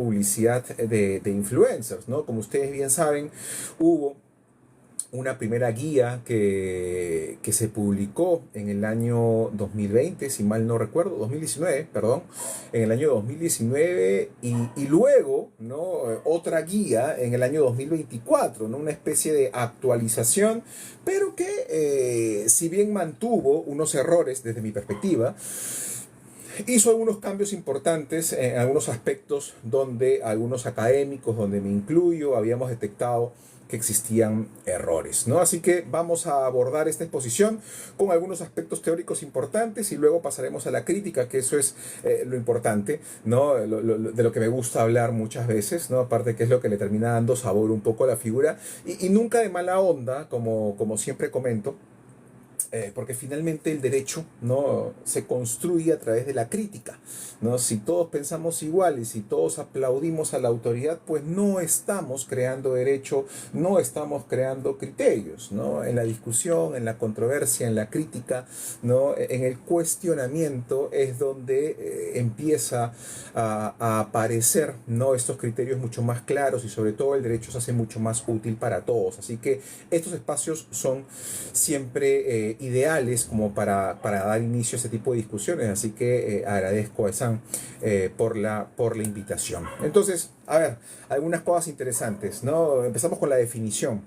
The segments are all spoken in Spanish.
publicidad de influencers, ¿no? Como ustedes bien saben, hubo una primera guía que se publicó en el año 2020, si mal no recuerdo, 2019, perdón, en el año 2019 y luego, ¿no? Otra guía en el año 2024, ¿no? Una especie de actualización, pero que si bien mantuvo unos errores desde mi perspectiva, hizo algunos cambios importantes en algunos aspectos donde algunos académicos, donde me incluyo, habíamos detectado que existían errores, ¿no? Así que vamos a abordar esta exposición con algunos aspectos teóricos importantes y luego pasaremos a la crítica, que eso es lo importante, ¿no? De lo que me gusta hablar muchas veces, ¿no? Aparte que es lo que le termina dando sabor un poco a la figura y nunca de mala onda, como siempre comento, porque finalmente el derecho no se construye a través de la crítica, ¿no? Si todos pensamos igual y si todos aplaudimos a la autoridad, pues no estamos creando derecho, no estamos creando criterios, ¿no? En la discusión, en la controversia, en la crítica, ¿no? En el cuestionamiento es donde empieza a aparecer, ¿no? Estos criterios mucho más claros y sobre todo el derecho se hace mucho más útil para todos. Así que estos espacios son siempre ideales como para dar inicio a este tipo de discusiones, así que agradezco a Esan por la invitación. Entonces, a ver, algunas cosas interesantes, ¿no? Empezamos con la definición.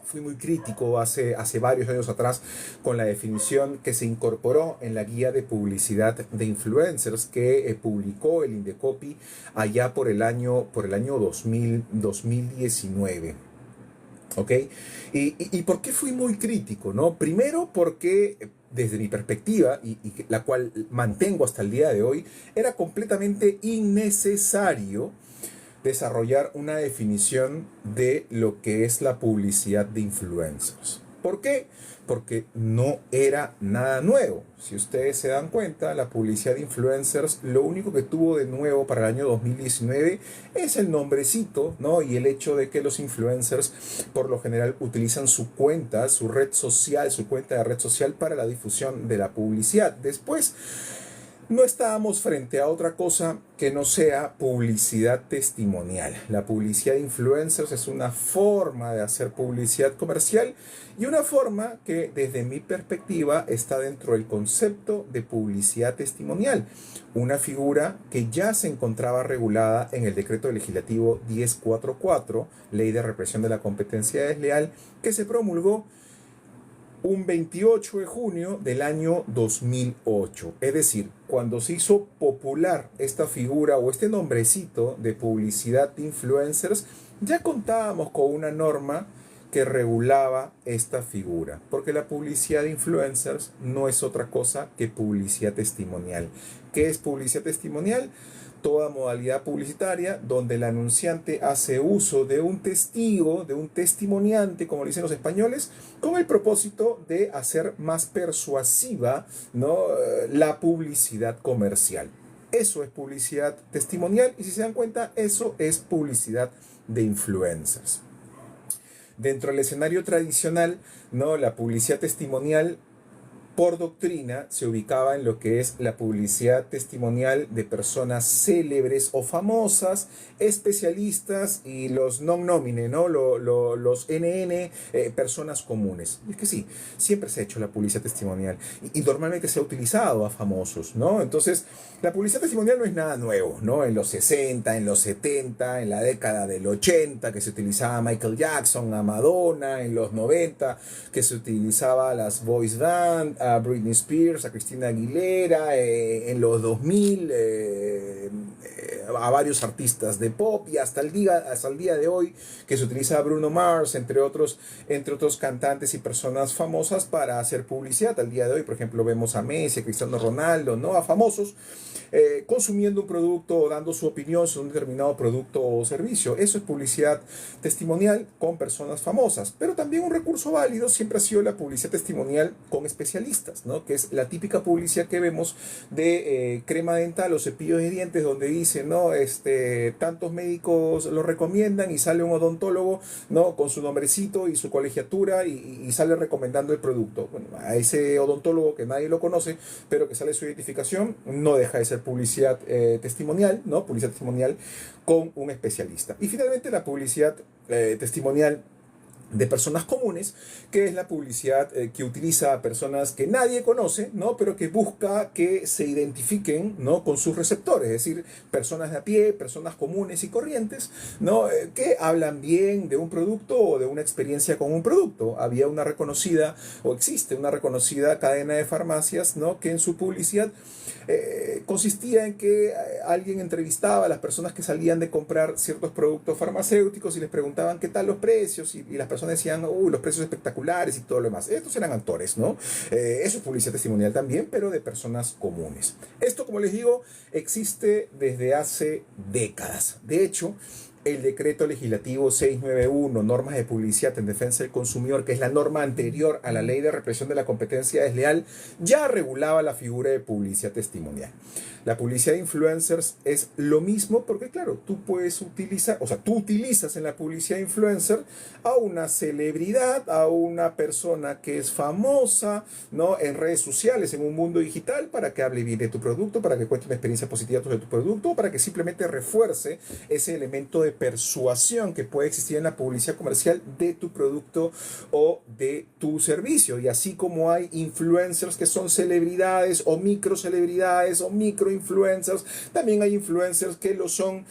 Fui muy crítico hace varios años atrás con la definición que se incorporó en la guía de publicidad de influencers que publicó el Indecopi allá por el año 2019. ¿Ok? ¿Y por qué fui muy crítico? ¿No? Primero porque desde mi perspectiva, la cual mantengo hasta el día de hoy, era completamente innecesario desarrollar una definición de lo que es la publicidad de influencers. ¿Por qué? Porque no era nada nuevo. Si ustedes se dan cuenta, la publicidad de influencers lo único que tuvo de nuevo para el año 2019 es el nombrecito, ¿no? Y el hecho de que los influencers por lo general utilizan su cuenta, su red social, su cuenta de red social para la difusión de la publicidad. Después, no estábamos frente a otra cosa que no sea publicidad testimonial. La publicidad de influencers es una forma de hacer publicidad comercial y una forma que desde mi perspectiva está dentro del concepto de publicidad testimonial, una figura que ya se encontraba regulada en el decreto legislativo 1044, Ley de Represión de la Competencia Desleal, que se promulgó un 28 de junio del año 2008. Es decir, cuando se hizo popular esta figura o este nombrecito de publicidad de influencers, ya contábamos con una norma que regulaba esta figura, porque la publicidad de influencers no es otra cosa que publicidad testimonial. ¿Qué es publicidad testimonial? Toda modalidad publicitaria donde el anunciante hace uso de un testigo, de un testimoniante, como dicen los españoles, con el propósito de hacer más persuasiva, ¿no?, la publicidad comercial. Eso es publicidad testimonial y si se dan cuenta, eso es publicidad de influencers. Dentro del escenario tradicional, ¿no?, la publicidad testimonial por doctrina se ubicaba en lo que es la publicidad testimonial de personas célebres o famosas, especialistas y los non nomine, ¿no? Los NN, personas comunes. Y es que sí, siempre se ha hecho la publicidad testimonial y normalmente se ha utilizado a famosos, ¿no? Entonces, la publicidad testimonial no es nada nuevo, ¿no? En los 60, en los 70, en la década del 80, que se utilizaba a Michael Jackson, a Madonna, en los 90, que se utilizaba a las voice band, a Britney Spears, a Christina Aguilera, en los 2000, a varios artistas de pop y hasta el día de hoy que se utiliza a Bruno Mars, entre otros cantantes y personas famosas para hacer publicidad. Al día de hoy, por ejemplo, vemos a Messi, a Cristiano Ronaldo, ¿no?, a famosos consumiendo un producto o dando su opinión sobre un determinado producto o servicio. Eso es publicidad testimonial con personas famosas. Pero también un recurso válido siempre ha sido la publicidad testimonial con especialistas. especialistas, ¿no? Que es la típica publicidad que vemos de crema dental o cepillos de dientes donde dice, ¿no? Tantos médicos lo recomiendan y sale un odontólogo, ¿no? Con su nombrecito y su colegiatura y sale recomendando el producto. Bueno, a ese odontólogo que nadie lo conoce, pero que sale su identificación, no deja de ser publicidad testimonial, ¿no? Publicidad testimonial con un especialista. Y finalmente la publicidad testimonial de personas comunes, que es la publicidad que utiliza a personas que nadie conoce, ¿no? Pero que busca que se identifiquen, ¿no? Con sus receptores, es decir, personas de a pie, personas comunes y corrientes, ¿no? Que hablan bien de un producto o de una experiencia con un producto. Había una reconocida, o existe una reconocida cadena de farmacias, ¿no? Que en su publicidad consistía en que alguien entrevistaba a las personas que salían de comprar ciertos productos farmacéuticos y les preguntaban qué tal los precios y las personas decían, uy, los precios espectaculares y todo lo demás. Estos eran actores, ¿no? Eso es publicidad testimonial también, pero de personas comunes. Esto, como les digo, existe desde hace décadas. De hecho, el decreto legislativo 691, normas de publicidad en defensa del consumidor, que es la norma anterior a la ley de represión de la competencia desleal, ya regulaba la figura de publicidad testimonial. La publicidad de influencers es lo mismo porque, claro, tú puedes utilizar, o sea, tú utilizas en la publicidad de influencer a una celebridad, a una persona que es famosa, ¿no? En redes sociales, en un mundo digital, para que hable bien de tu producto, para que cuente una experiencia positiva sobre tu producto, o para que simplemente refuerce ese elemento de persuasión que puede existir en la publicidad comercial de tu producto o de tu servicio. Y así como hay influencers que son celebridades o micro celebridades o micro influencers, también hay influencers que lo son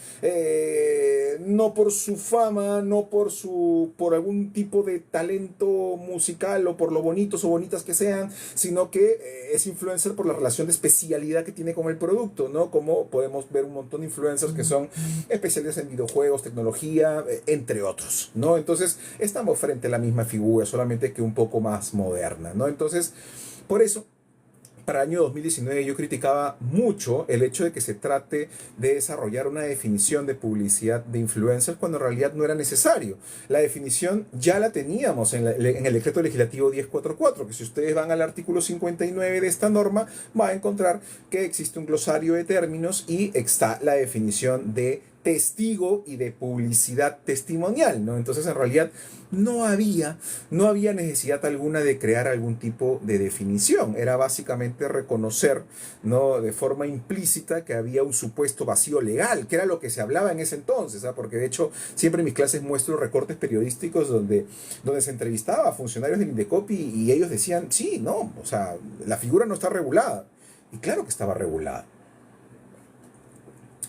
no por su fama, no por algún tipo de talento musical o por lo bonitos o bonitas que sean, sino que es influencer por la relación de especialidad que tiene con el producto, ¿no? Como podemos ver un montón de influencers que son especialistas en videojuegos, tecnología, entre otros, ¿no? Entonces estamos frente a la misma figura, solamente que un poco más moderna, ¿no? Entonces, por eso, para el año 2019 yo criticaba mucho el hecho de que se trate de desarrollar una definición de publicidad de influencers cuando en realidad no era necesario. La definición ya la teníamos en el decreto legislativo 1044, que si ustedes van al artículo 59 de esta norma, va a encontrar que existe un glosario de términos y está la definición de testigo y de publicidad testimonial, ¿no? Entonces, en realidad, no había necesidad alguna de crear algún tipo de definición. Era básicamente reconocer, ¿no? De forma implícita que había un supuesto vacío legal, que era lo que se hablaba en ese entonces, ¿ah? Porque de hecho, siempre en mis clases muestro recortes periodísticos donde se entrevistaba a funcionarios del Indecopi y ellos decían, sí, no, o sea, la figura no está regulada. Y claro que estaba regulada.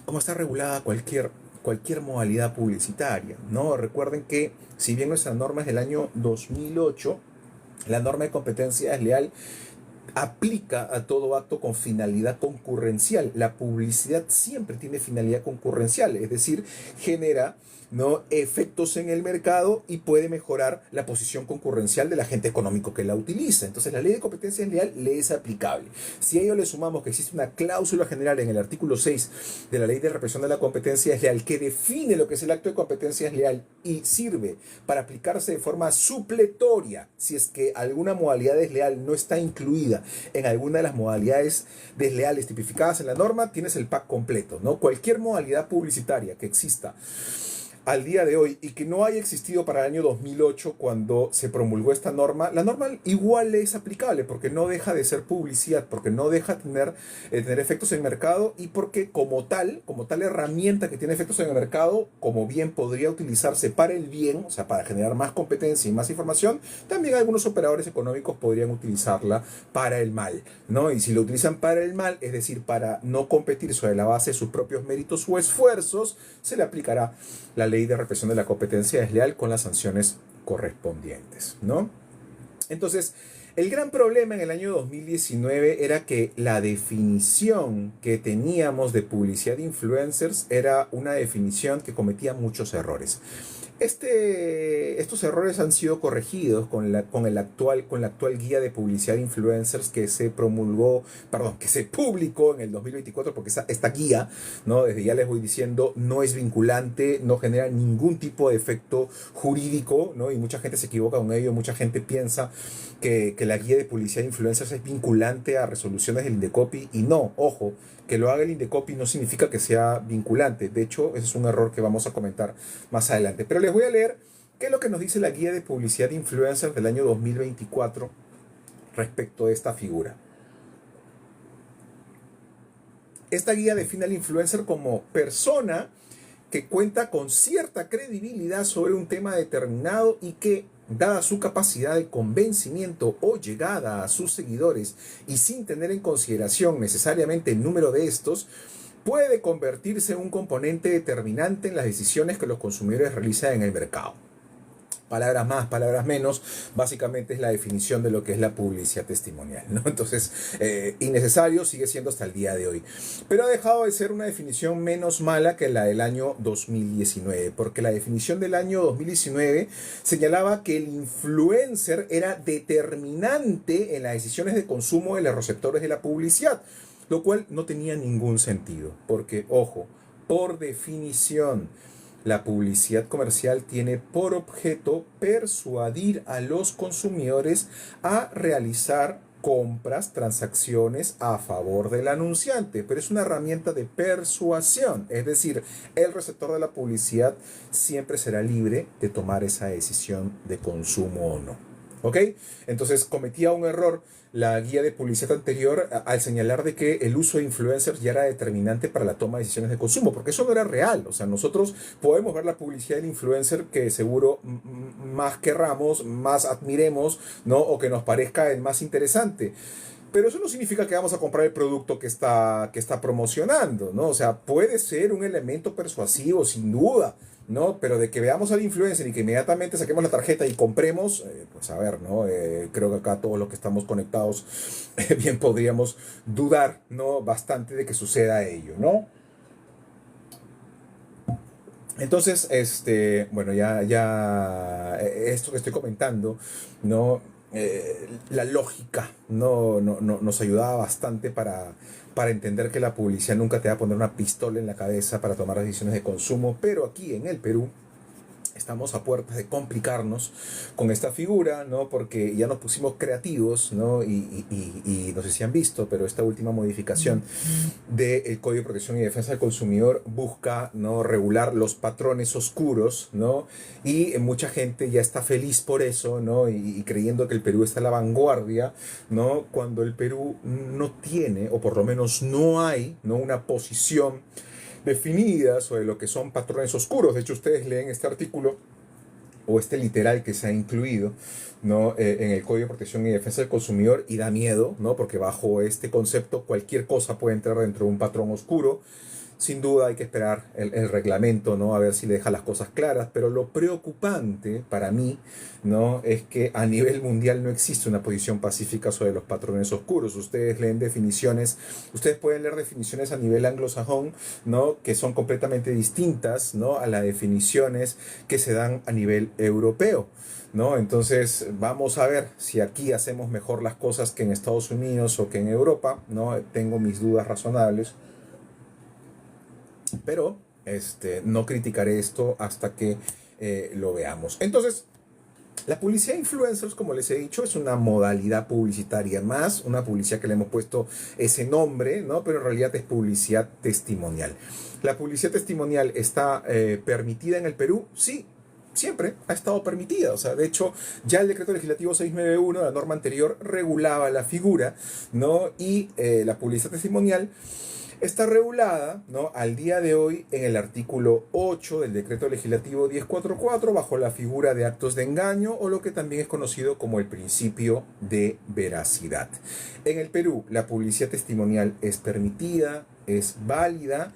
Como está regulada cualquier modalidad publicitaria, ¿no? Recuerden que si bien nuestra norma es del año 2008, la norma de competencia desleal aplica a todo acto con finalidad concurrencial. La publicidad siempre tiene finalidad concurrencial, es decir, genera, ¿no? efectos en el mercado y puede mejorar la posición concurrencial del agente económico que la utiliza. Entonces la ley de competencia desleal le es aplicable. Si a ello le sumamos que existe una cláusula general en el artículo 6 de la ley de represión de la competencia desleal que define lo que es el acto de competencia desleal y sirve para aplicarse de forma supletoria si es que alguna modalidad desleal no está incluida en alguna de las modalidades desleales tipificadas en la norma, tienes el pack completo, ¿no? Cualquier modalidad publicitaria que exista al día de hoy y que no haya existido para el año 2008 cuando se promulgó esta norma, la norma igual es aplicable porque no deja de ser publicidad, porque no deja de tener efectos en el mercado y porque como tal herramienta que tiene efectos en el mercado, como bien podría utilizarse para el bien, o sea, para generar más competencia y más información, también algunos operadores económicos podrían utilizarla para el mal, ¿no? Y si lo utilizan para el mal, es decir, para no competir sobre la base de sus propios méritos o esfuerzos, se le aplicará la ley de represión de la competencia desleal con las sanciones correspondientes, ¿no? Entonces, el gran problema en el año 2019 era que la definición que teníamos de publicidad de influencers era una definición que cometía muchos errores. Estos errores han sido corregidos con la actual guía de publicidad de influencers que se publicó en el 2024, porque esta guía, ¿no? Desde ya les voy diciendo, no es vinculante, no genera ningún tipo de efecto jurídico, ¿no? Y mucha gente se equivoca con ello, mucha gente piensa que la guía de publicidad de influencers es vinculante a resoluciones del Indecopi, y no, ojo, que lo haga el Indecopi no significa que sea vinculante. De hecho, ese es un error que vamos a comentar más adelante. Pero les voy a leer qué es lo que nos dice la guía de publicidad de influencers del año 2024 respecto a esta figura. Esta guía define al influencer como persona que cuenta con cierta credibilidad sobre un tema determinado y que, dada su capacidad de convencimiento o llegada a sus seguidores y sin tener en consideración necesariamente el número de estos, puede convertirse en un componente determinante en las decisiones que los consumidores realizan en el mercado. Palabras más, palabras menos, básicamente es la definición de lo que es la publicidad testimonial, ¿no? Entonces, innecesario sigue siendo hasta el día de hoy. Pero ha dejado de ser una definición menos mala que la del año 2019, porque la definición del año 2019 señalaba que el influencer era determinante en las decisiones de consumo de los receptores de la publicidad, lo cual no tenía ningún sentido, porque, ojo, por definición, la publicidad comercial tiene por objeto persuadir a los consumidores a realizar compras, transacciones a favor del anunciante, pero es una herramienta de persuasión, es decir, el receptor de la publicidad siempre será libre de tomar esa decisión de consumo o no. ¿Ok? Entonces cometía un error la guía de publicidad anterior al señalar de que el uso de influencers ya era determinante para la toma de decisiones de consumo, porque eso no era real. O sea, nosotros podemos ver la publicidad del influencer que seguro más querramos, más admiremos, ¿no? O que nos parezca el más interesante. Pero eso no significa que vamos a comprar el producto que está promocionando, ¿no? O sea, puede ser un elemento persuasivo, sin duda, ¿no? Pero de que veamos al influencer y que inmediatamente saquemos la tarjeta y compremos, pues a ver, ¿no? Creo que acá todos los que estamos conectados bien podríamos dudar, ¿no? Bastante de que suceda ello, ¿no? Entonces, bueno, esto que estoy comentando, ¿no? La lógica no nos ayudaba bastante para entender que la publicidad nunca te va a poner una pistola en la cabeza para tomar decisiones de consumo, pero aquí en el Perú estamos a puertas de complicarnos con esta figura, ¿no? Porque ya nos pusimos creativos, ¿no? Y no sé si han visto, pero esta última modificación del Código de Protección y Defensa del Consumidor busca, ¿no? Regular los patrones oscuros, ¿no? Y mucha gente ya está feliz por eso, ¿no? Y creyendo que el Perú está a la vanguardia, ¿no? Cuando el Perú no tiene, o por lo menos no hay, ¿no? Una posición definidas sobre lo que son patrones oscuros. De hecho, ustedes leen este artículo o este literal que se ha incluido, ¿no? En el Código de Protección y Defensa del Consumidor, y da miedo, ¿no? Porque bajo este concepto cualquier cosa puede entrar dentro de un patrón oscuro. Sin duda hay que esperar el reglamento, ¿no? A ver si le deja las cosas claras, pero lo preocupante para mí, ¿no? Es que a nivel mundial no existe una posición pacífica sobre los patrones oscuros. Ustedes leen definiciones, ustedes pueden leer definiciones a nivel anglosajón, ¿no? Que son completamente distintas, ¿no? A las definiciones que se dan a nivel europeo, ¿no? Entonces vamos a ver si aquí hacemos mejor las cosas que en Estados Unidos o que en Europa, ¿no? Tengo mis dudas razonables. Pero no criticaré esto hasta que lo veamos. Entonces, la publicidad de influencers, como les he dicho, es una modalidad publicitaria más, una publicidad que le hemos puesto ese nombre, ¿no? Pero en realidad es publicidad testimonial. ¿La publicidad testimonial está permitida en el Perú? Sí. Siempre ha estado permitida, o sea, de hecho, ya el decreto legislativo 691, la norma anterior, regulaba la figura, ¿no? Y la publicidad testimonial está regulada, ¿no? Al día de hoy en el artículo 8 del decreto legislativo 1044 bajo la figura de actos de engaño, o lo que también es conocido como el principio de veracidad. En el Perú la publicidad testimonial es permitida, es válida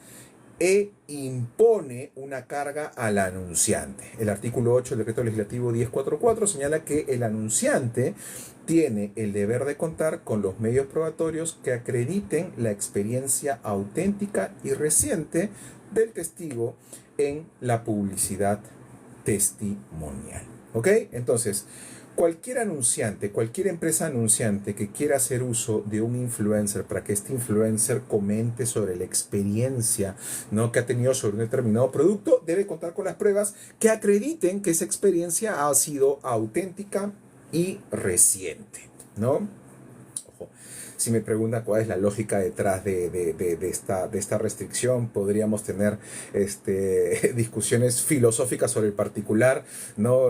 e impone una carga al anunciante. El artículo 8 del decreto legislativo 1044 señala que el anunciante tiene el deber de contar con los medios probatorios que acrediten la experiencia auténtica y reciente del testigo en la publicidad testimonial. ¿Ok? Entonces, cualquier anunciante, cualquier empresa anunciante que quiera hacer uso de un influencer para que este influencer comente sobre la experiencia, ¿no? que ha tenido sobre un determinado producto, debe contar con las pruebas que acrediten que esa experiencia ha sido auténtica y reciente. ¿no? Ojo, si me pregunta cuál es la lógica detrás de esta restricción, podríamos tener discusiones filosóficas sobre el particular, ¿no?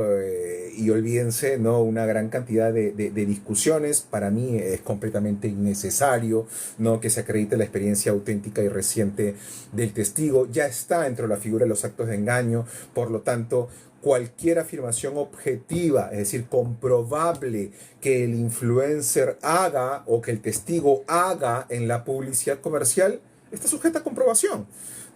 Y olvídense, ¿no? Una gran cantidad de discusiones. Para mí es completamente innecesario, ¿no? Que se acredite la experiencia auténtica y reciente del testigo. Ya está dentro de la figura de los actos de engaño, por lo tanto, cualquier afirmación objetiva, es decir, comprobable, que el influencer haga o que el testigo haga en la publicidad comercial, está sujeta a comprobación,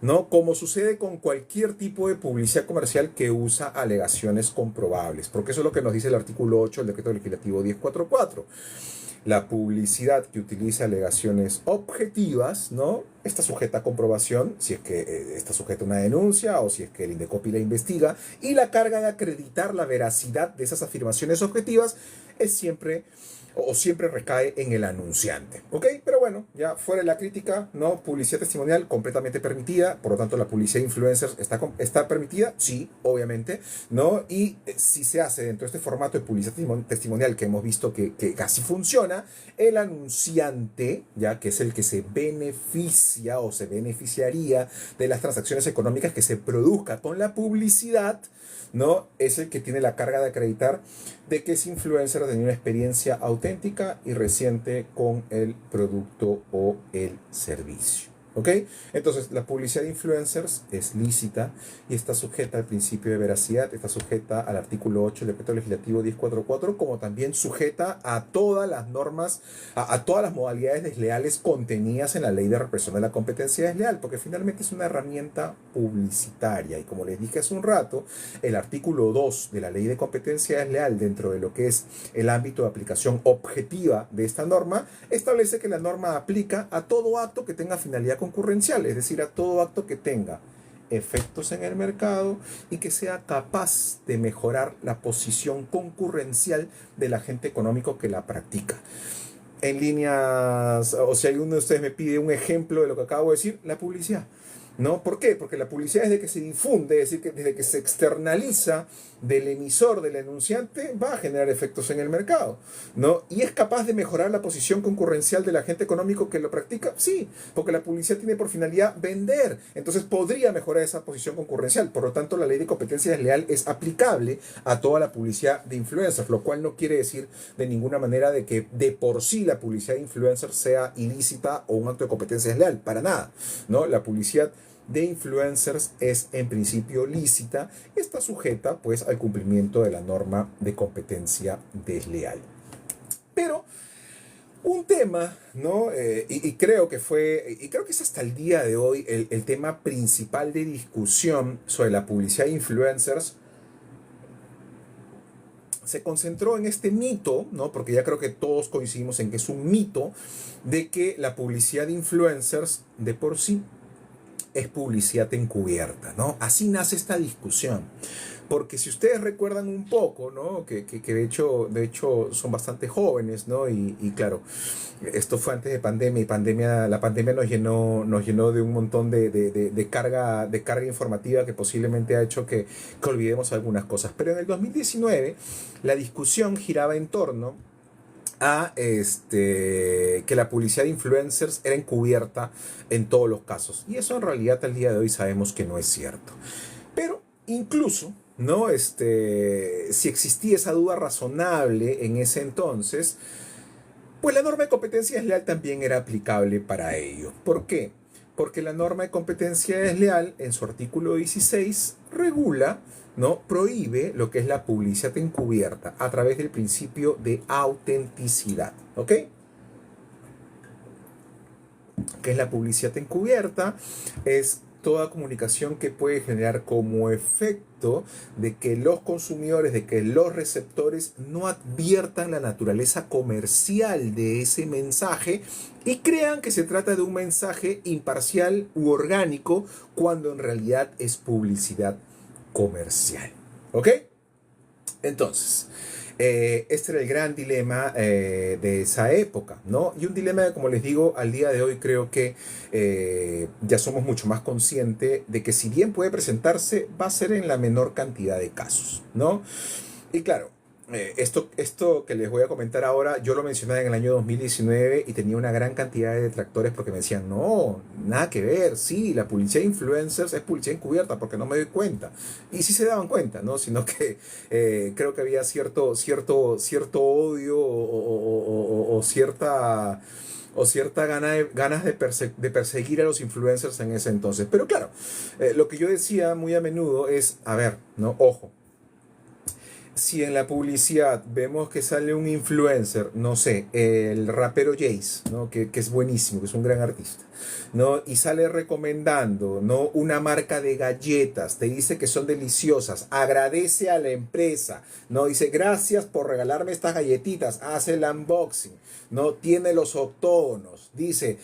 ¿no? Como sucede con cualquier tipo de publicidad comercial que usa alegaciones comprobables, porque eso es lo que nos dice el artículo 8 del decreto legislativo 1044. La publicidad que utiliza alegaciones objetivas, ¿no? Está sujeta a comprobación si es que está sujeta a una denuncia o si es que el INDECOPI la investiga, y la carga de acreditar la veracidad de esas afirmaciones objetivas es siempre recae en el anunciante, ¿ok? Pero bueno, ya fuera de la crítica, ¿no? Publicidad testimonial completamente permitida, por lo tanto la publicidad de influencers está permitida, sí, obviamente, ¿no? Y si se hace dentro de este formato de publicidad testimonial que hemos visto que casi funciona, el anunciante, ya que es el que se beneficia o se beneficiaría de las transacciones económicas que se produzca con la publicidad, ¿no? Es el que tiene la carga de acreditar de que ese influencer ha tenido una experiencia auténtica y reciente con el producto o el servicio. ¿Ok? Entonces, la publicidad de influencers es lícita y está sujeta al principio de veracidad, está sujeta al artículo 8 del decreto legislativo 1044, como también sujeta a todas las normas, a todas las modalidades desleales contenidas en la ley de represión de la competencia desleal, porque finalmente es una herramienta publicitaria. Y como les dije hace un rato, el artículo 2 de la ley de competencia desleal, dentro de lo que es el ámbito de aplicación objetiva de esta norma, establece que la norma aplica a todo acto que tenga finalidad concurrencial, es decir, a todo acto que tenga efectos en el mercado y que sea capaz de mejorar la posición concurrencial del agente económico que la practica. En líneas, o si alguno de ustedes me pide un ejemplo de lo que acabo de decir, la publicidad. ¿No? ¿Por qué? Porque la publicidad, desde que se difunde, es decir, que desde que se externaliza del emisor, del anunciante, va a generar efectos en el mercado, ¿no? ¿Y es capaz de mejorar la posición concurrencial del agente económico que lo practica? Sí, porque la publicidad tiene por finalidad vender, entonces podría mejorar esa posición concurrencial. Por lo tanto, la ley de competencia desleal es aplicable a toda la publicidad de influencers, lo cual no quiere decir de ninguna manera de que de por sí la publicidad de influencers sea ilícita o un acto de competencia desleal, para nada, ¿no? La publicidad de influencers es en principio lícita y está sujeta pues al cumplimiento de la norma de competencia desleal. Pero un tema, ¿no? Y creo que es hasta el día de hoy el tema principal de discusión sobre la publicidad de influencers, se concentró en este mito, ¿no? Porque ya creo que todos coincidimos en que es un mito, de que la publicidad de influencers de por sí es publicidad encubierta, ¿no? Así nace esta discusión. Porque si ustedes recuerdan un poco, ¿no? Que de hecho son bastante jóvenes, ¿no? Y claro, esto fue antes de pandemia, y la pandemia nos llenó de un montón de carga informativa que posiblemente ha hecho que olvidemos algunas cosas. Pero en el 2019 la discusión giraba en torno a que la publicidad de influencers era encubierta en todos los casos. Y eso en realidad al día de hoy sabemos que no es cierto. Pero incluso, ¿no? Si existía esa duda razonable en ese entonces, pues la norma de competencia desleal también era aplicable para ello. ¿Por qué? Porque la norma de competencia desleal, en su artículo 16, regula, ¿no? Prohíbe lo que es la publicidad encubierta a través del principio de autenticidad. ¿Ok? ¿Qué es la publicidad encubierta? Es toda comunicación que puede generar como efecto de que los consumidores, de que los receptores no adviertan la naturaleza comercial de ese mensaje y crean que se trata de un mensaje imparcial u orgánico cuando en realidad es publicidad comercial. ¿Ok? Entonces, este era el gran dilema de esa época, ¿no? Y un dilema que, como les digo, al día de hoy creo que ya somos mucho más conscientes de que si bien puede presentarse, va a ser en la menor cantidad de casos, ¿no? Y claro, esto que les voy a comentar ahora, yo lo mencioné en el año 2019 y tenía una gran cantidad de detractores porque me decían, no, nada que ver, sí, la publicidad de influencers es publicidad encubierta porque no me doy cuenta. Y sí se daban cuenta, ¿no? Sino que creo que había cierto odio o cierta ganas de perseguir a los influencers en ese entonces. Pero claro, lo que yo decía muy a menudo es, a ver, no, ojo, si en la publicidad vemos que sale un influencer, no sé, el rapero Jace, ¿no? Que es buenísimo, que es un gran artista, ¿no? Y sale recomendando, ¿no? Una marca de galletas, te dice que son deliciosas, agradece a la empresa, ¿no? Dice, gracias por regalarme estas galletitas, hace el unboxing, ¿no? Tiene los octógonos, dice,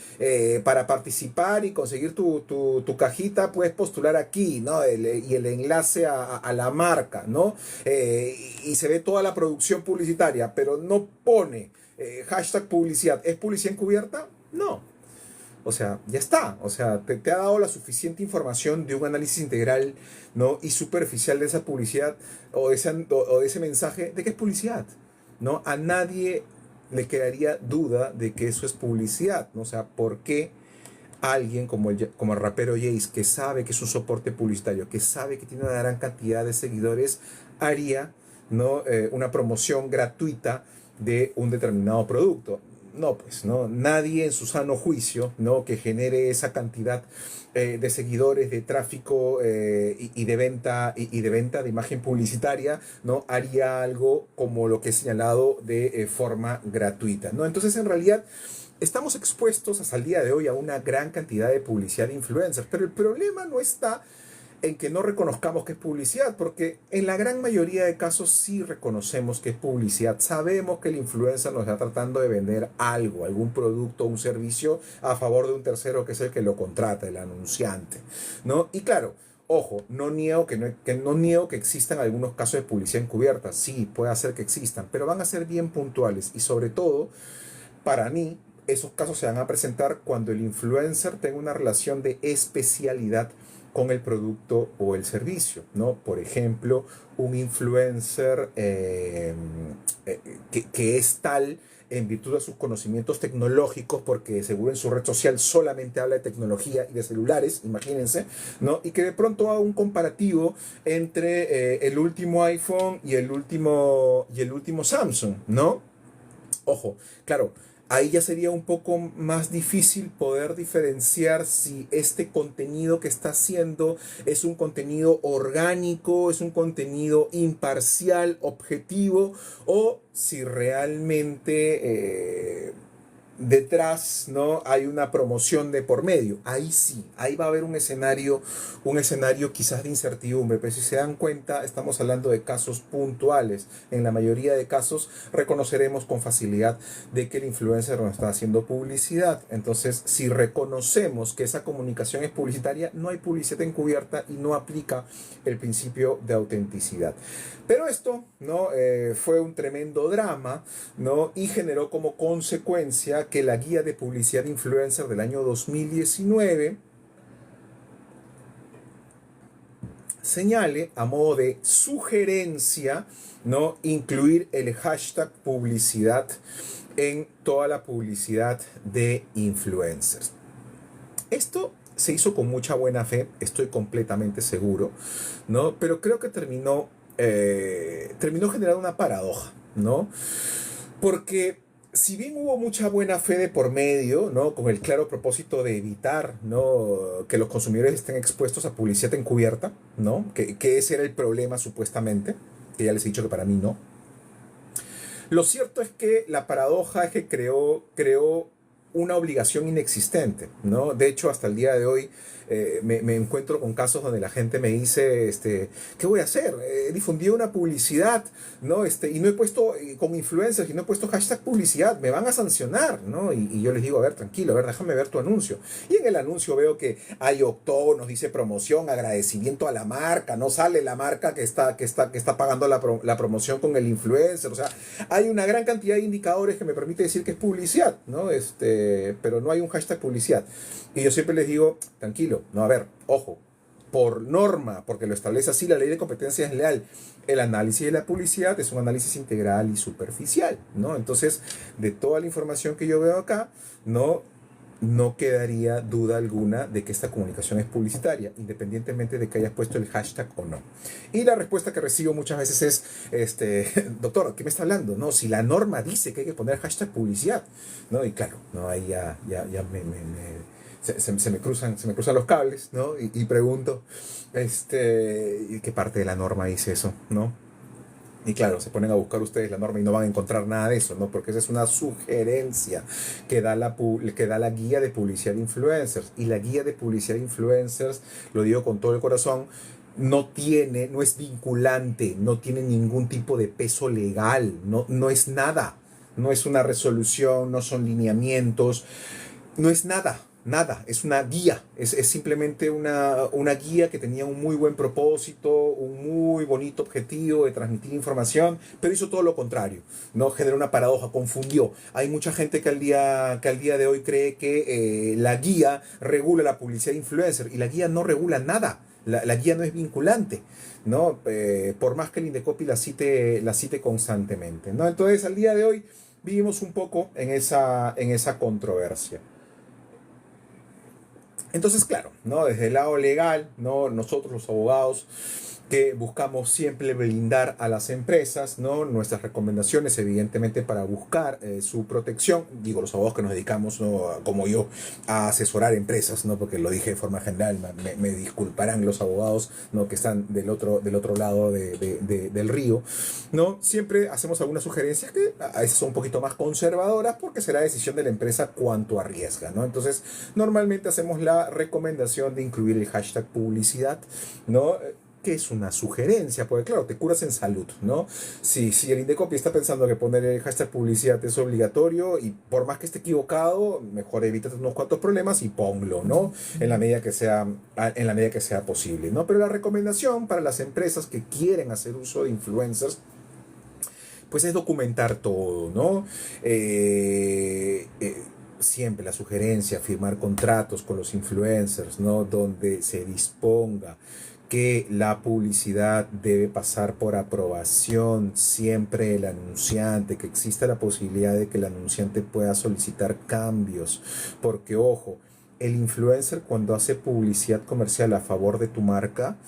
para participar y conseguir tu cajita puedes postular aquí, ¿no? Y el enlace a la marca, ¿no? Y se ve toda la producción publicitaria, pero no pone hashtag publicidad. ¿Es publicidad encubierta? No. O sea, ya está. O sea, te ha dado la suficiente información de un análisis integral, ¿no? Y superficial de esa publicidad o de ese mensaje de que es publicidad, ¿no? A nadie le quedaría duda de que eso es publicidad, ¿no? O sea, ¿por qué alguien como el rapero Jace, que sabe que es un soporte publicitario, que sabe que tiene una gran cantidad de seguidores, haría, ¿no? Una promoción gratuita de un determinado producto? No, pues, ¿no? Nadie en su sano juicio, ¿no? Que genere esa cantidad de seguidores, de tráfico y de venta de imagen publicitaria, ¿no? Haría algo como lo que he señalado de forma gratuita, ¿no? Entonces, en realidad, estamos expuestos hasta el día de hoy a una gran cantidad de publicidad de influencers, pero el problema no está en que no reconozcamos que es publicidad, porque en la gran mayoría de casos sí reconocemos que es publicidad. Sabemos que el influencer nos está tratando de vender algo, algún producto o un servicio a favor de un tercero que es el que lo contrata, el anunciante, ¿no? Y claro, ojo, no niego que existan algunos casos de publicidad encubierta. Sí, puede ser que existan, pero van a ser bien puntuales y sobre todo, para mí, esos casos se van a presentar cuando el influencer tenga una relación de especialidad con el producto o el servicio, ¿no? Por ejemplo, un influencer que es tal en virtud de sus conocimientos tecnológicos, porque seguro en su red social solamente habla de tecnología y de celulares, imagínense, ¿no? Y que de pronto haga un comparativo entre el último iPhone y el último Samsung, ¿no? Ojo, claro, ahí ya sería un poco más difícil poder diferenciar si este contenido que está haciendo es un contenido orgánico, es un contenido imparcial, objetivo, o si realmente detrás, ¿no? Hay una promoción de por medio. Ahí sí, ahí va a haber un escenario quizás de incertidumbre, pero si se dan cuenta, estamos hablando de casos puntuales. En la mayoría de casos reconoceremos con facilidad de que el influencer nos está haciendo publicidad. Entonces, si reconocemos que esa comunicación es publicitaria, no hay publicidad encubierta y no aplica el principio de autenticidad. Pero esto, ¿no? Fue un tremendo drama, ¿no? Y generó como consecuencia que la guía de publicidad influencer del año 2019 señale a modo de sugerencia, ¿no? Incluir el hashtag publicidad en toda la publicidad de influencers. Esto se hizo con mucha buena fe, estoy completamente seguro, ¿no? Pero creo que terminó generando una paradoja, ¿no? Porque si bien hubo mucha buena fe de por medio, ¿no? Con el claro propósito de evitar, ¿no? Que los consumidores estén expuestos a publicidad encubierta, ¿no? Que ese era el problema supuestamente, que ya les he dicho que para mí no. Lo cierto es que la paradoja es que creó una obligación inexistente, ¿no? De hecho, hasta el día de hoy me encuentro con casos donde la gente me dice, ¿qué voy a hacer? He difundido una publicidad, ¿no? Y no he puesto, con influencers, y no he puesto hashtag publicidad, me van a sancionar, ¿no? Y yo les digo, a ver, tranquilo, a ver, déjame ver tu anuncio. Y en el anuncio veo que hay octógonos, dice promoción, agradecimiento a la marca, no sale la marca que está pagando la promoción con el influencer, o sea, hay una gran cantidad de indicadores que me permite decir que es publicidad, ¿no? Pero no hay un hashtag publicidad. Y yo siempre les digo, tranquilo, no, a ver, ojo, por norma, porque lo establece así la ley de competencia desleal, el análisis de la publicidad es un análisis integral y superficial, ¿no? Entonces, de toda la información que yo veo acá, no quedaría duda alguna de que esta comunicación es publicitaria, independientemente de que hayas puesto el hashtag o no. Y la respuesta que recibo muchas veces es, doctor, ¿qué me está hablando? No, si la norma dice que hay que poner hashtag publicidad, ¿no? Y claro, no, ahí ya se me cruzan los cables, ¿no? Y pregunto, ¿qué parte de la norma dice eso, no? Y claro, se ponen a buscar ustedes la norma y no van a encontrar nada de eso, ¿no? Porque esa es una sugerencia que da la guía de publicidad de influencers. Y la guía de publicidad de influencers, lo digo con todo el corazón, no es vinculante, no tiene ningún tipo de peso legal, no es nada. No es una resolución, no son lineamientos, no es nada. Nada, es una guía, es simplemente una guía que tenía un muy buen propósito, un muy bonito objetivo de transmitir información, pero hizo todo lo contrario, ¿no? Generó una paradoja, confundió. Hay mucha gente que al día de hoy cree que la guía regula la publicidad de influencer, y la guía no regula nada, la guía no es vinculante, ¿no? Por más que el Indecopi la cite constantemente, ¿no? Entonces, al día de hoy vivimos un poco en esa controversia. Entonces, claro, ¿no? Desde el lado legal, ¿no? Nosotros los abogados que buscamos siempre blindar a las empresas, ¿no? Nuestras recomendaciones, evidentemente, para buscar su protección. Digo, los abogados que nos dedicamos, ¿no? Como yo, a asesorar empresas, ¿no? Porque lo dije de forma general, me disculparán los abogados, ¿no? Que están del otro lado del río, ¿no? Siempre hacemos algunas sugerencias que a veces son un poquito más conservadoras, porque será decisión de la empresa cuánto arriesga, ¿no? Entonces, normalmente hacemos la recomendación de incluir el hashtag publicidad, ¿no? Que es una sugerencia, porque claro, te curas en salud, ¿no? Si el Indecopi está pensando que poner el hashtag publicidad es obligatorio, y por más que esté equivocado, mejor evítate unos cuantos problemas y ponlo, ¿no? En la medida que sea posible, ¿no? Pero la recomendación para las empresas que quieren hacer uso de influencers, pues es documentar todo, ¿no? Siempre la sugerencia, firmar contratos con los influencers, ¿no? Donde se disponga que la publicidad debe pasar por aprobación siempre del anunciante, que exista la posibilidad de que el anunciante pueda solicitar cambios, porque ojo, el influencer, cuando hace publicidad comercial a favor de tu marca,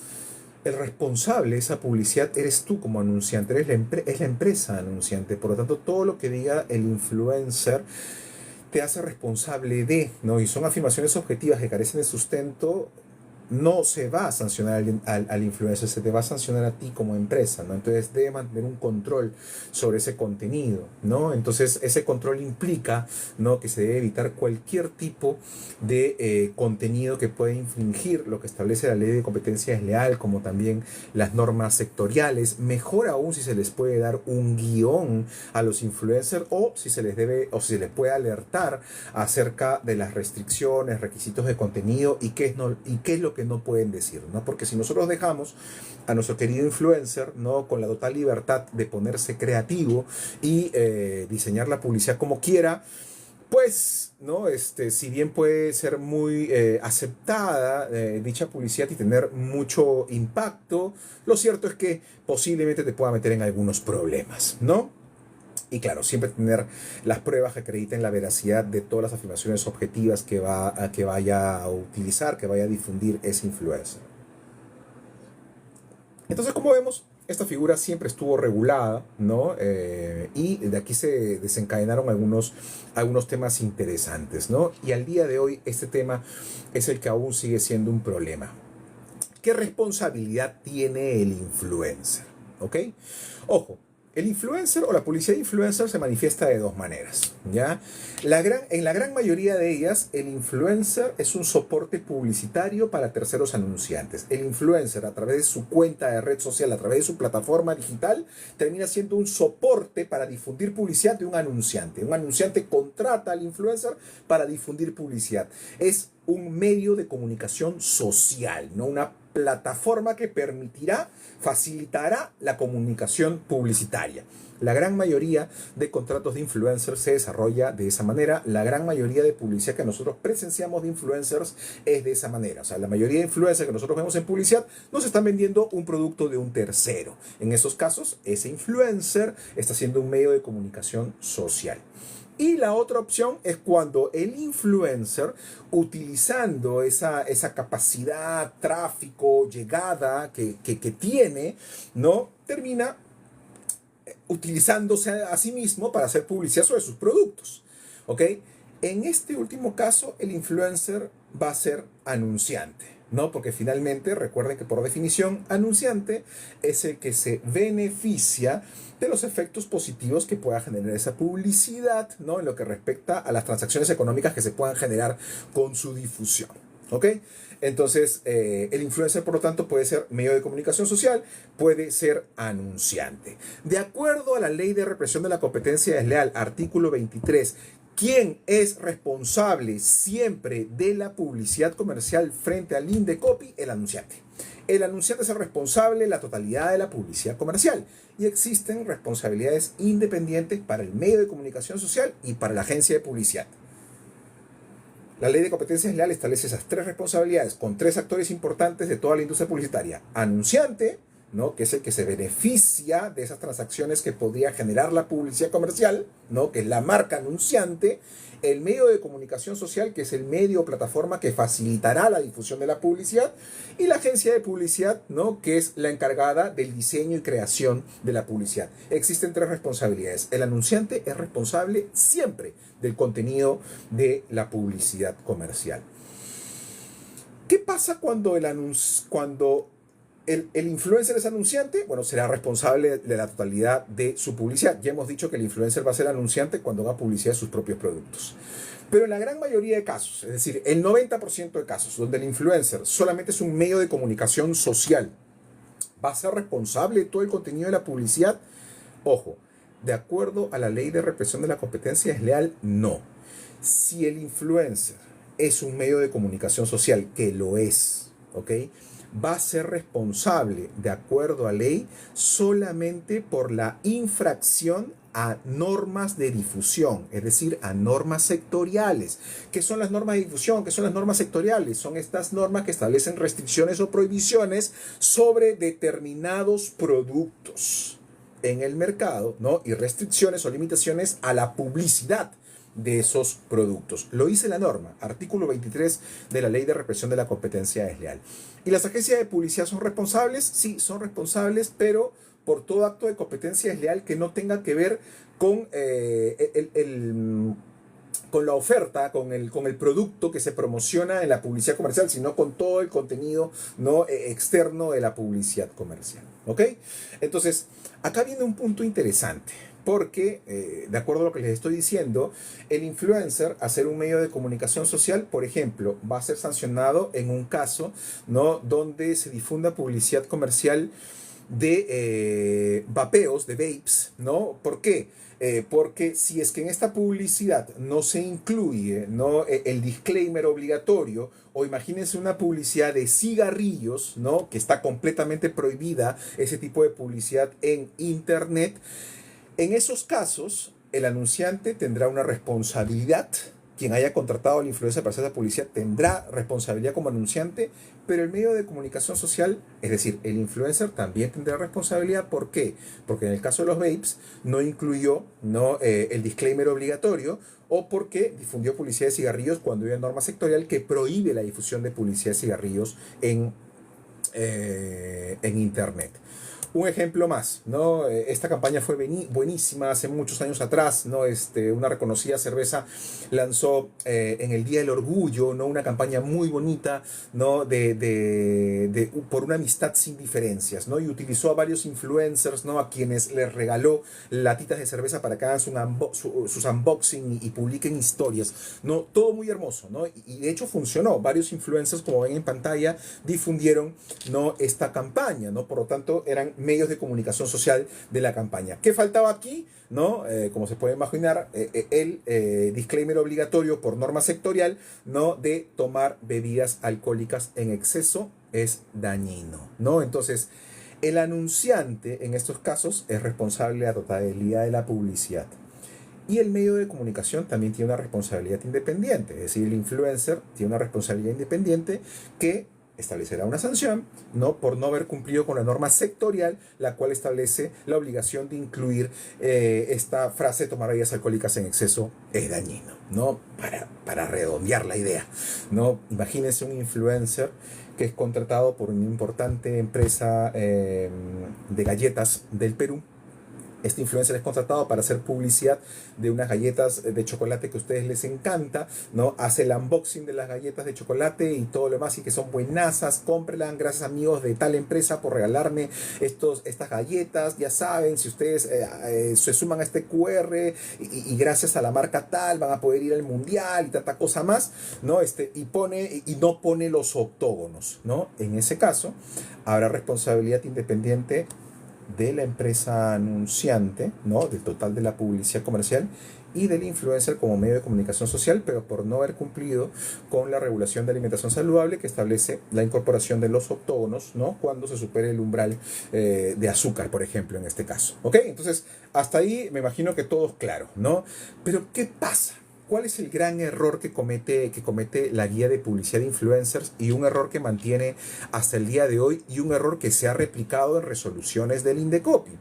el responsable de esa publicidad eres tú como anunciante, es la empresa anunciante. Por lo tanto, todo lo que diga el influencer te hace responsable de, ¿no? Y son afirmaciones objetivas que carecen de sustento. No se va a sancionar al influencer, se te va a sancionar a ti como empresa, ¿no? Entonces debe mantener un control sobre ese contenido, ¿no? Entonces ese control implica, ¿no? Que se debe evitar cualquier tipo de contenido que pueda infringir lo que establece la ley de competencia desleal, como también las normas sectoriales. Mejor aún si se les puede dar un guión a los influencers, o si se les puede alertar acerca de las restricciones, requisitos de contenido y qué es lo que no pueden decir, ¿no? Porque si nosotros dejamos a nuestro querido influencer, ¿no? Con la total libertad de ponerse creativo y diseñar la publicidad como quiera, pues, ¿no? Si bien puede ser muy aceptada dicha publicidad y tener mucho impacto, lo cierto es que posiblemente te pueda meter en algunos problemas, ¿no? Y claro, siempre tener las pruebas que acrediten la veracidad de todas las afirmaciones objetivas que vaya a utilizar, que vaya a difundir ese influencer. Entonces, como vemos, esta figura siempre estuvo regulada, ¿no? Y de aquí se desencadenaron algunos temas interesantes, ¿no? Y al día de hoy este tema es el que aún sigue siendo un problema. ¿Qué responsabilidad tiene el influencer? ¿Ok? Ojo. El influencer o la publicidad de influencer se manifiesta de dos maneras, ¿ya? En la gran mayoría de ellas, el influencer es un soporte publicitario para terceros anunciantes. El influencer, a través de su cuenta de red social, a través de su plataforma digital, termina siendo un soporte para difundir publicidad de un anunciante. Un anunciante contrata al influencer para difundir publicidad. Es un medio de comunicación social, ¿no? Una plataforma que facilitará la comunicación publicitaria. La gran mayoría de contratos de influencers se desarrolla de esa manera. La gran mayoría de publicidad que nosotros presenciamos de influencers es de esa manera. O sea, la mayoría de influencers que nosotros vemos en publicidad nos están vendiendo un producto de un tercero. En esos casos, ese influencer está siendo un medio de comunicación social. Y la otra opción es cuando el influencer, utilizando esa capacidad, tráfico, llegada que tiene, ¿no? Termina utilizándose a sí mismo para hacer publicidad sobre sus productos. ¿Ok? En este último caso, el influencer va a ser anunciante, ¿no? Porque finalmente, recuerden que por definición, anunciante es el que se beneficia de los efectos positivos que pueda generar esa publicidad, ¿no? En lo que respecta a las transacciones económicas que se puedan generar con su difusión. ¿Ok? Entonces, el influencer, por lo tanto, puede ser medio de comunicación social, puede ser anunciante. De acuerdo a la Ley de Represión de la Competencia Desleal, artículo 23, ¿quién es responsable siempre de la publicidad comercial frente al Indecopi? El anunciante. El anunciante es el responsable de la totalidad de la publicidad comercial y existen responsabilidades independientes para el medio de comunicación social y para la agencia de publicidad. La Ley de Competencia Desleal establece esas tres responsabilidades con tres actores importantes de toda la industria publicitaria. Anunciante, ¿no? Que es el que se beneficia de esas transacciones que podría generar la publicidad comercial, ¿no? Que es la marca anunciante. El medio de comunicación social, que es el medio o plataforma que facilitará la difusión de la publicidad, y la agencia de publicidad, ¿no? Que es la encargada del diseño y creación de la publicidad. Existen tres responsabilidades. El anunciante es responsable siempre del contenido de la publicidad comercial. ¿Qué pasa cuando el influencer es anunciante? Bueno, será responsable de la totalidad de su publicidad. Ya hemos dicho que el influencer va a ser anunciante cuando haga publicidad de sus propios productos. Pero en la gran mayoría de casos, es decir, el 90% de casos, donde el influencer solamente es un medio de comunicación social, ¿va a ser responsable de todo el contenido de la publicidad? Ojo, de acuerdo a la Ley de Represión de la Competencia Desleal, no. Si el influencer es un medio de comunicación social, que lo es, ¿ok?, va a ser responsable, de acuerdo a ley, solamente por la infracción a normas de difusión, es decir, a normas sectoriales. ¿Qué son las normas de difusión? ¿Qué son las normas sectoriales? Son estas normas que establecen restricciones o prohibiciones sobre determinados productos en el mercado, ¿no? Y restricciones o limitaciones a la publicidad de esos productos. Lo dice la norma, artículo 23 de la Ley de Represión de la Competencia Desleal. ¿Y las agencias de publicidad son responsables? Sí, son responsables, pero por todo acto de competencia desleal que no tenga que ver con con la oferta, con el producto que se promociona en la publicidad comercial, sino con todo el contenido, ¿no?, externo de la publicidad comercial. ¿Ok? Entonces, acá viene un punto interesante. Porque, de acuerdo a lo que les estoy diciendo, el influencer, a ser un medio de comunicación social, por ejemplo, va a ser sancionado en un caso, ¿no?, donde se difunda publicidad comercial de vapeos, de vapes, ¿no? ¿Por qué? Porque si es que en esta publicidad no se incluye, ¿no?, el disclaimer obligatorio, o imagínense una publicidad de cigarrillos, ¿no?, que está completamente prohibida ese tipo de publicidad en internet. En esos casos, el anunciante tendrá una responsabilidad. Quien haya contratado al influencer para hacer esa publicidad tendrá responsabilidad como anunciante, pero el medio de comunicación social, es decir, el influencer, también tendrá responsabilidad. ¿Por qué? Porque en el caso de los vapes no incluyó, ¿no?, el disclaimer obligatorio, o porque difundió publicidad de cigarrillos cuando hay una norma sectorial que prohíbe la difusión de publicidad de cigarrillos en internet. Un ejemplo más, ¿no? Esta campaña fue buenísima hace muchos años atrás, ¿no? Una reconocida cerveza lanzó en el Día del Orgullo, ¿no?, una campaña muy bonita, ¿no?, por una amistad sin diferencias, ¿no? Y utilizó a varios influencers, ¿no?, a quienes les regaló latitas de cerveza para que hagan sus unboxing y publiquen historias, ¿no? Todo muy hermoso, ¿no? Y de hecho funcionó. Varios influencers, como ven en pantalla, difundieron, ¿no?, esta campaña, ¿no? Por lo tanto, eran medios de comunicación social de la campaña. ¿Qué faltaba aquí? ¿No? Como se puede imaginar, el disclaimer obligatorio por norma sectorial, ¿no?, de tomar bebidas alcohólicas en exceso es dañino, ¿no? Entonces, el anunciante en estos casos es responsable de la totalidad de la publicidad. Y el medio de comunicación también tiene una responsabilidad independiente, es decir, el influencer tiene una responsabilidad independiente que establecerá una sanción, ¿no? Por no haber cumplido con la norma sectorial, la cual establece la obligación de incluir esta frase: tomar bebidas alcohólicas en exceso es dañino, ¿no? Para redondear la idea, ¿no? Imagínense un influencer que es contratado por una importante empresa de galletas del Perú. Este influencer es contratado para hacer publicidad de unas galletas de chocolate que a ustedes les encanta, ¿no? Hace el unboxing de las galletas de chocolate y todo lo demás, y que son buenazas. Cómprenlas, gracias amigos de tal empresa por regalarme estas galletas. Ya saben, si ustedes se suman a este QR y gracias a la marca tal van a poder ir al mundial y tanta cosa más, ¿no? Y no pone los octógonos, ¿no? En ese caso habrá responsabilidad independiente de la empresa anunciante, ¿no? Del total de la publicidad comercial, y del influencer como medio de comunicación social, pero por no haber cumplido con la regulación de alimentación saludable que establece la incorporación de los octógonos, ¿no? Cuando se supere el umbral de azúcar, por ejemplo, en este caso. ¿Ok? Entonces, hasta ahí me imagino que todo es claro, ¿no? Pero, ¿qué pasa? ¿Cuál es el gran error que comete la guía de publicidad de influencers, y un error que mantiene hasta el día de hoy, y un error que se ha replicado en resoluciones del Indecopi?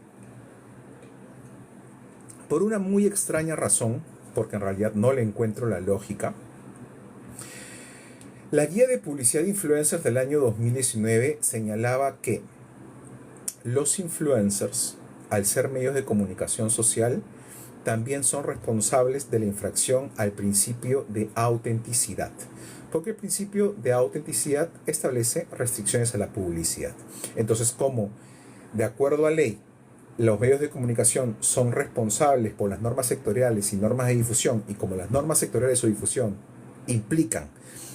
Por una muy extraña razón, porque en realidad no le encuentro la lógica, la guía de publicidad de influencers del año 2019 señalaba que los influencers, al ser medios de comunicación social, también son responsables de la infracción al principio de autenticidad, porque el principio de autenticidad establece restricciones a la publicidad. Entonces, como de acuerdo a ley los medios de comunicación son responsables por las normas sectoriales y normas de difusión, y como las normas sectoriales o difusión implican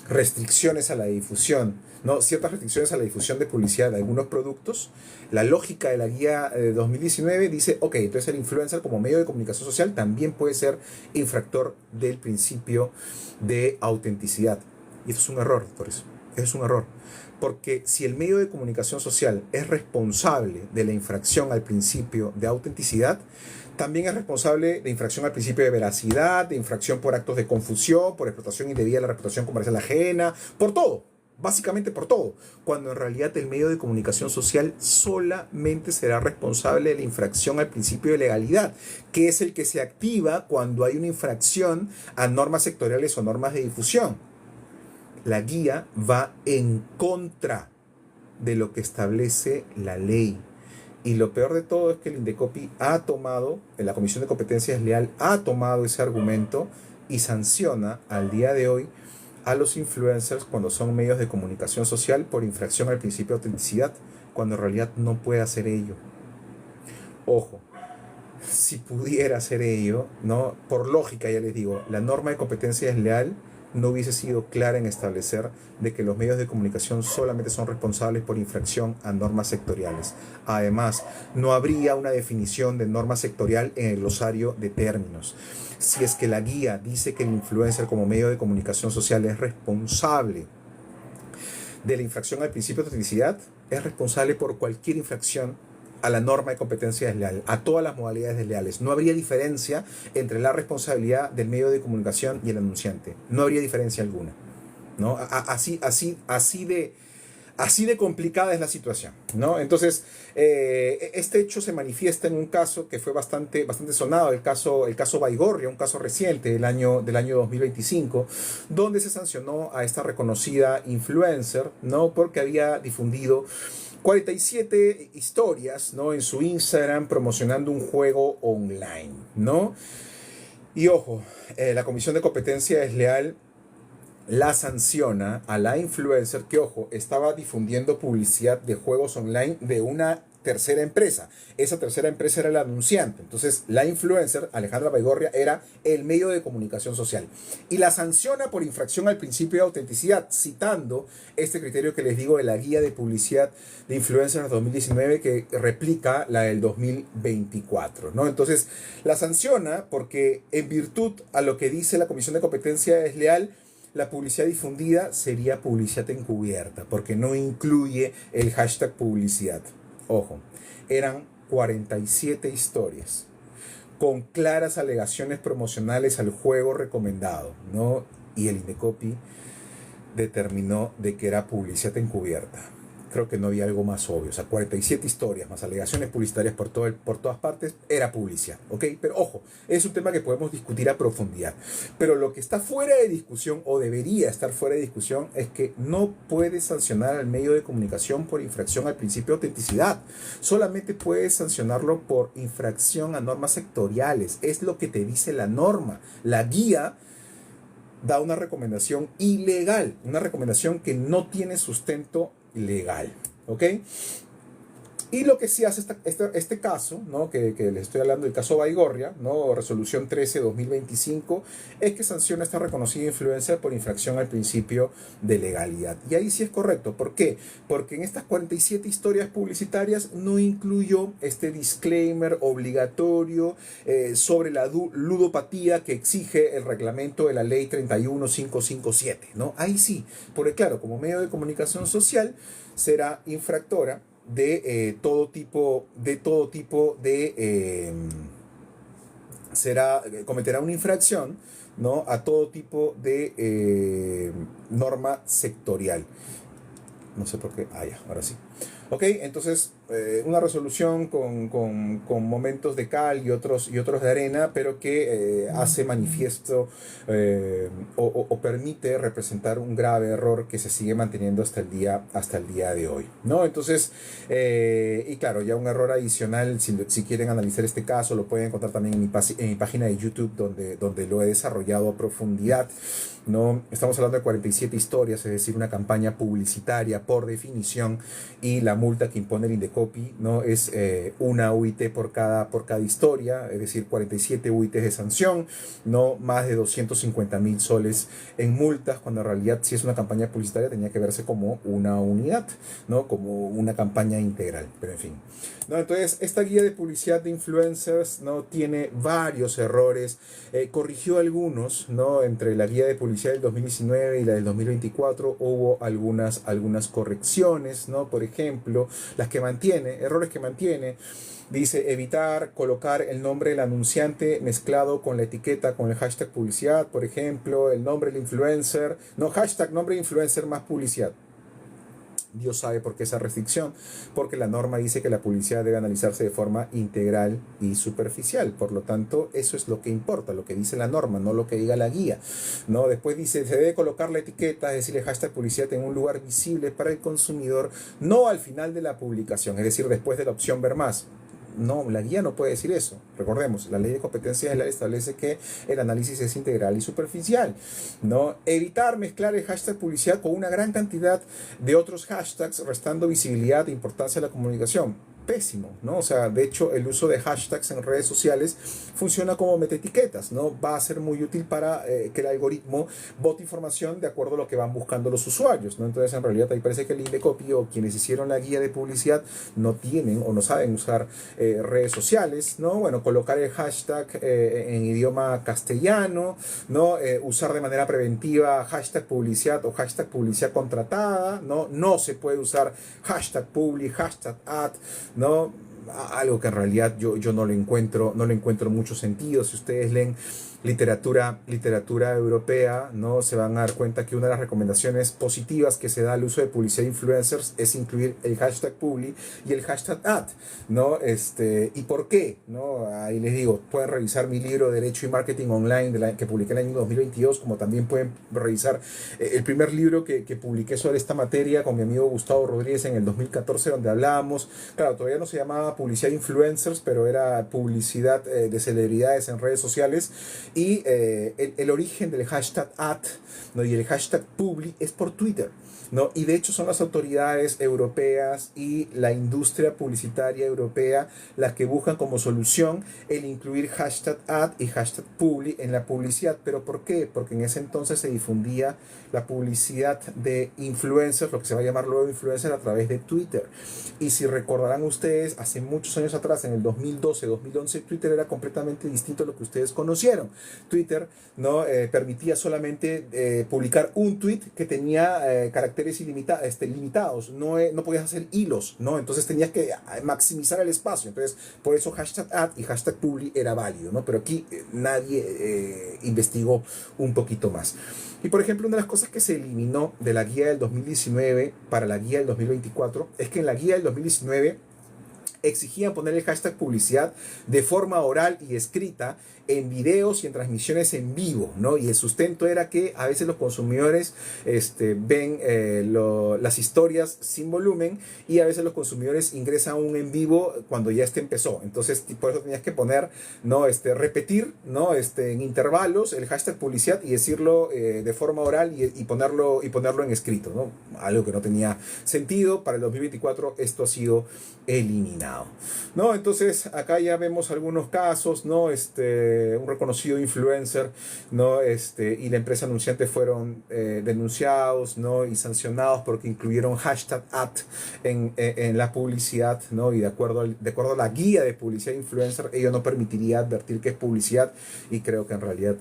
restricciones a la difusión, ¿no? Ciertas restricciones a la difusión de publicidad de algunos productos, la lógica de la guía de 2019 dice, ok, entonces el influencer como medio de comunicación social también puede ser infractor del principio de autenticidad. Y esto es un error, por eso. Es un error. Porque si el medio de comunicación social es responsable de la infracción al principio de autenticidad, también es responsable de infracción al principio de veracidad, de infracción por actos de confusión, por explotación indebida de la reputación comercial ajena, por todo, básicamente por todo, cuando en realidad el medio de comunicación social solamente será responsable de la infracción al principio de legalidad, que es el que se activa cuando hay una infracción a normas sectoriales o normas de difusión. La guía va en contra de lo que establece la ley. Y lo peor de todo es que el Indecopi ha tomado, la Comisión de Competencia Desleal ha tomado ese argumento y sanciona al día de hoy a los influencers cuando son medios de comunicación social por infracción al principio de autenticidad, cuando en realidad no puede hacer ello. Ojo, si pudiera hacer ello, ¿no? Por lógica, ya les digo, la norma de competencia desleal no hubiese sido clara en establecer de que los medios de comunicación solamente son responsables por infracción a normas sectoriales. Además, no habría una definición de norma sectorial en el glosario de términos. Si es que la guía dice que el influencer como medio de comunicación social es responsable de la infracción al principio de autenticidad, es responsable por cualquier infracción a la norma de competencia desleal, a todas las modalidades desleales. No habría diferencia entre la responsabilidad del medio de comunicación y el anunciante. No habría diferencia alguna, ¿no? Así de complicada es la situación, ¿no? Entonces, este hecho se manifiesta en un caso que fue bastante sonado, el caso Baigorria, un caso reciente del año 2025, donde se sancionó a esta reconocida influencer, ¿no? Porque había difundido 47 historias, ¿no? En su Instagram promocionando un juego online, ¿no? Y ojo, la Comisión de Competencia Desleal la sanciona a la influencer que, ojo, estaba difundiendo publicidad de juegos online de una tercera empresa. Esa tercera empresa era el anunciante. Entonces, la influencer, Alejandra Baigorria, era el medio de comunicación social. Y la sanciona por infracción al principio de autenticidad, citando este criterio que les digo de la guía de publicidad de influencers 2019 que replica la del 2024, ¿no? Entonces, la sanciona porque en virtud a lo que dice la Comisión de Competencia Desleal, la publicidad difundida sería publicidad encubierta, porque no incluye el hashtag publicidad. Ojo, eran 47 historias con claras alegaciones promocionales al juego recomendado, ¿no? Y el Indecopi determinó de que era publicidad encubierta. Creo que no había algo más obvio. O sea, 47 historias más alegaciones publicitarias por todas partes era publicidad, ¿ok? Pero ojo, es un tema que podemos discutir a profundidad. Pero lo que está fuera de discusión, o debería estar fuera de discusión, es que no puedes sancionar al medio de comunicación por infracción al principio de autenticidad. Solamente puedes sancionarlo por infracción a normas sectoriales. Es lo que te dice la norma. La guía da una recomendación ilegal, una recomendación que no tiene sustento legal, ¿ok? Y lo que sí hace este caso, ¿no? que les estoy hablando del caso Baigorria, ¿no? Resolución 13/2025, es que sanciona a esta reconocida influencer por infracción al principio de legalidad. Y ahí sí es correcto. ¿Por qué? Porque en estas 47 historias publicitarias no incluyó este disclaimer obligatorio sobre la ludopatía que exige el reglamento de la ley 31557, ¿no? Ahí sí, porque claro, como medio de comunicación social será infractora de todo tipo de cometerá una infracción, ¿no? A todo tipo de norma sectorial. No sé por qué. Ya, ahora sí. Ok, entonces una resolución con momentos de cal y otros de arena, pero que hace manifiesto o permite representar un grave error que se sigue manteniendo hasta el día de hoy, ¿no? Entonces, y claro, ya un error adicional, si quieren analizar este caso, lo pueden encontrar también en mi página de YouTube, donde lo he desarrollado a profundidad, ¿no? Estamos hablando de 47 historias, es decir, una campaña publicitaria por definición, y la multa que impone el Indecopi, ¿no? Es una UIT por cada historia, es decir, 47 UITs de sanción, no más de 250.000 soles en multas, cuando en realidad, si es una campaña publicitaria, tenía que verse como una unidad, ¿no? Como una campaña integral, pero en fin, ¿no? Entonces, esta guía de publicidad de influencers, ¿no? Tiene varios errores, corrigió algunos, ¿no? Entre la guía de publicidad del 2019 y la del 2024 hubo algunas correcciones, ¿no? Por ejemplo, errores que mantiene. Dice evitar colocar el nombre del anunciante mezclado con la etiqueta, con el hashtag publicidad, por ejemplo, el nombre del influencer, no, hashtag nombre de influencer más publicidad. Dios sabe por qué esa restricción, porque la norma dice que la publicidad debe analizarse de forma integral y superficial. Por lo tanto, eso es lo que importa, lo que dice la norma, no lo que diga la guía, ¿no? Después dice, se debe colocar la etiqueta, es decir, el hashtag publicidad en un lugar visible para el consumidor, no al final de la publicación, es decir, después de la opción ver más. No, la guía no puede decir eso. Recordemos, la ley de competencia general establece que el análisis es integral y superficial, ¿no? Evitar mezclar el hashtag publicidad con una gran cantidad de otros hashtags, restando visibilidad e importancia a la comunicación. Pésimo, ¿no? O sea, de hecho, el uso de hashtags en redes sociales funciona como metaetiquetas, ¿no? Va a ser muy útil para que el algoritmo bote información de acuerdo a lo que van buscando los usuarios, ¿no? Entonces, en realidad, ahí parece que el Indecopi o quienes hicieron la guía de publicidad no tienen o no saben usar redes sociales, ¿no? Bueno, colocar el hashtag en idioma castellano, ¿no? Usar de manera preventiva hashtag publicidad o hashtag publicidad contratada, ¿no? No se puede usar hashtag publi, hashtag ad, ¿no? Algo que en realidad yo no le encuentro mucho sentido. Si ustedes leen literatura europea, ¿no? Se van a dar cuenta que una de las recomendaciones positivas que se da al uso de publicidad de influencers es incluir el hashtag publi y el hashtag ad, ¿no? ¿Y por qué? ¿No? Ahí les digo, pueden revisar mi libro Derecho y Marketing Online que publiqué en el año 2022, como también pueden revisar el primer libro que publiqué sobre esta materia con mi amigo Gustavo Rodríguez en el 2014, donde hablábamos, claro, todavía no se llamaba publicidad de influencers, pero era publicidad de celebridades en redes sociales. Y el origen del hashtag ad, ¿no? Y el hashtag publi es por Twitter, ¿no? Y de hecho son las autoridades europeas y la industria publicitaria europea las que buscan como solución el incluir hashtag ad y hashtag publi en la publicidad. ¿Pero por qué? Porque en ese entonces se difundía la publicidad de influencers, lo que se va a llamar luego influencer, a través de Twitter. Y si recordarán ustedes, hace muchos años atrás, en el 2012, 2011, Twitter era completamente distinto a lo que ustedes conocieron. Twitter no permitía solamente publicar un tweet que tenía caracteres limitados, no podías hacer hilos, ¿no? Entonces tenías que maximizar el espacio. Entonces, por eso hashtag ad y hashtag publi era válido, ¿no? Pero aquí nadie investigó un poquito más. Y por ejemplo, una de las cosas que se eliminó de la guía del 2019 para la guía del 2024 es que en la guía del 2019 exigían poner el hashtag publicidad de forma oral y escrita en videos y en transmisiones en vivo, ¿no? Y el sustento era que a veces los consumidores ven las historias sin volumen y a veces los consumidores ingresan un en vivo cuando ya empezó. Entonces, por eso tenías que poner, ¿no? Repetir, ¿no? En intervalos el hashtag publicidad y decirlo de forma oral y ponerlo en escrito, ¿no? Algo que no tenía sentido. Para el 2024 esto ha sido eliminado, ¿no? Entonces acá ya vemos algunos casos, ¿no? Un reconocido influencer, ¿no? Y la empresa anunciante fueron denunciados, ¿no? Y sancionados porque incluyeron hashtag ad en la publicidad, ¿no? Y de acuerdo a la guía de publicidad influencer, ello no permitiría advertir que es publicidad, y creo que en realidad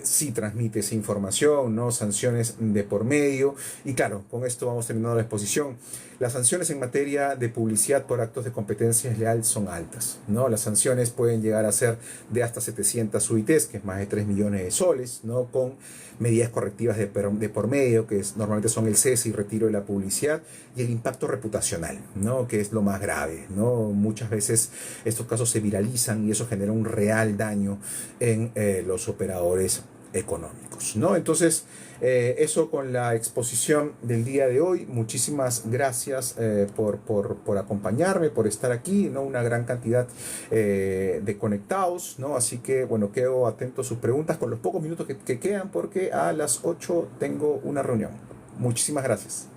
sí transmite esa información, ¿no? Sanciones de por medio. Y claro, con esto vamos terminando la exposición. Las sanciones en materia de publicidad por actos de competencia desleal son altas, ¿no? Las sanciones pueden llegar a ser de hasta 700 UITs, que es más de 3 millones de soles, ¿no? Con medidas correctivas de por medio, que normalmente son el cese y retiro de la publicidad, y el impacto reputacional, ¿no? Que es lo más grave, ¿no? Muchas veces estos casos se viralizan y eso genera un real daño en los operadores económicos, ¿no? Entonces, eso con la exposición del día de hoy. Muchísimas gracias por acompañarme, por estar aquí, ¿no? Una gran cantidad de conectados, ¿no? Así que, bueno, quedo atento a sus preguntas con los pocos minutos que quedan porque a las 8 tengo una reunión. Muchísimas gracias.